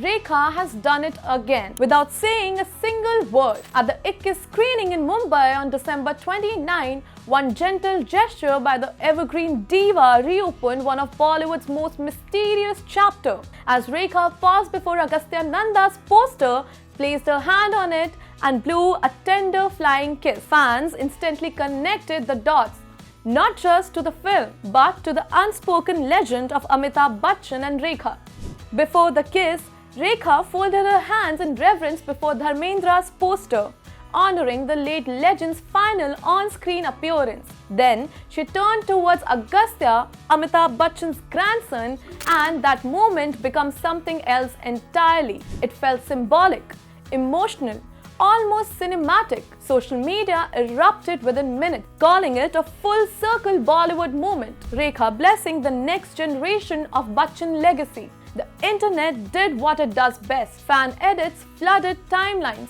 Rekha has done it again without saying a single word. At the Ikkis screening in Mumbai on December 29, one gentle gesture by the evergreen diva reopened one of Bollywood's most mysterious chapters. As Rekha paused before Agastya Nanda's poster, placed her hand on it and blew a tender flying kiss. Fans instantly connected the dots, not just to the film, but to the unspoken legend of Amitabh Bachchan and Rekha. Before the kiss, Rekha folded her hands in reverence before Dharmendra's poster, honoring the late legend's final on-screen appearance. Then she turned towards Agastya, Amitabh Bachchan's grandson, and that moment becomes something else entirely. It felt symbolic, emotional, almost cinematic. Social media erupted within minutes, calling it a full-circle Bollywood moment. Rekha blessing the next generation of Bachchan legacy. The internet did what it does best. Fan edits flooded timelines,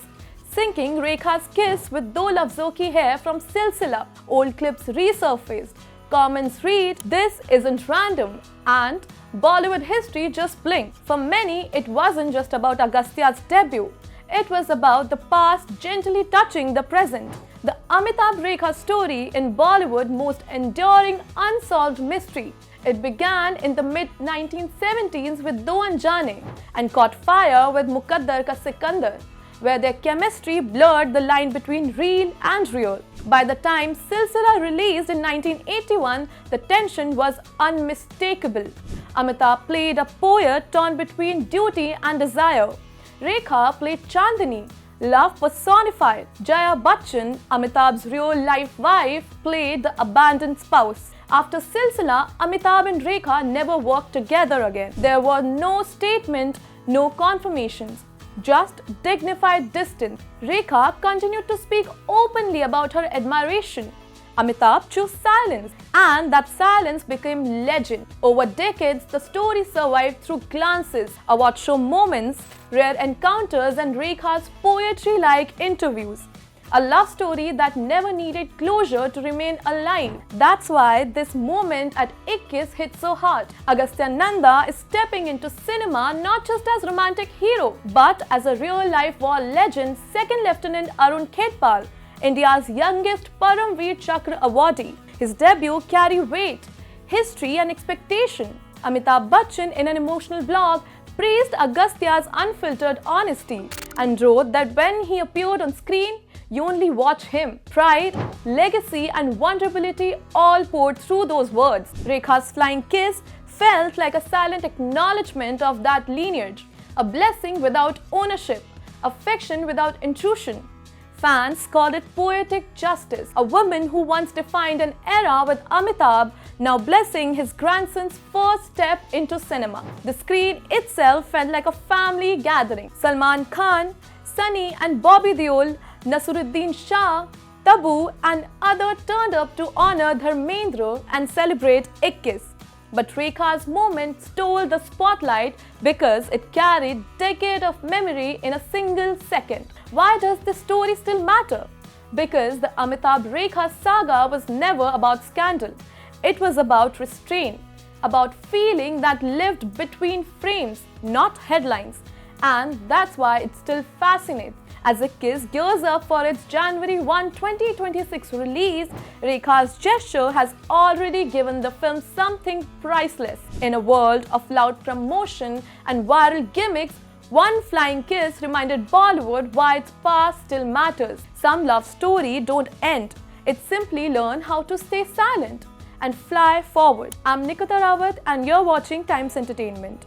syncing Rekha's kiss with Do Lafzon Ki Hai from Silsila. Old clips resurfaced. Comments read, "This isn't random," and Bollywood history just blinked. For many, it wasn't just about Agastya's debut. It was about the past gently touching the present. The Amitabh Rekha story in Bollywood's most enduring unsolved mystery. It began in the mid-1970s with Do Anjane and caught fire with Mukaddar Ka Sikandar, where their chemistry blurred the line between real and real. By the time Silsila released in 1981, the tension was unmistakable. Amitabh played a poet torn between duty and desire. Rekha played Chandini, love personified. Jaya Bachchan, Amitabh's real-life wife, played the abandoned spouse. After Silsila, Amitabh and Rekha never worked together again. There was no statement, no confirmations, just dignified distance. Rekha continued to speak openly about her admiration. Amitabh chose silence, and that silence became legend. Over decades, the story survived through glances, award show moments, rare encounters, and Rekha's poetry-like interviews. A love story that never needed closure to remain alive. That's why this moment at Ikkis hit so hard. Agastya Nanda is stepping into cinema not just as romantic hero, but as a real-life war legend, Second Lieutenant Arun Khetpal, India's youngest Paramveer Chakra awardee. His debut carried weight, history and expectation. Amitabh Bachchan, in an emotional blog, praised Agastya's unfiltered honesty and wrote that when he appeared on screen, you only watch him. Pride, legacy and vulnerability all poured through those words. Rekha's flying kiss felt like a silent acknowledgement of that lineage, a blessing without ownership, affection without intrusion. Fans called it poetic justice. A woman who once defined an era with Amitabh, now blessing his grandson's first step into cinema. The screen itself felt like a family gathering. Salman Khan, Sunny and Bobby Deol, Naseeruddin Shah, Tabu and others turned up to honor Dharmendra and celebrate Ikkis. But Rekha's moment stole the spotlight because it carried decades of memory in a single second. Why does this story still matter? Because the Amitabh Rekha saga was never about scandal. It was about restraint, about feeling that lived between frames, not headlines. And that's why it still fascinates. As Ikkis gears up for its January 1, 2026 release, Rekha's gesture has already given the film something priceless. In a world of loud promotion and viral gimmicks, one flying kiss reminded Bollywood why its past still matters. Some love stories don't end. It simply learns how to stay silent and fly forward. I'm Nikita Rawat and you're watching Times Entertainment.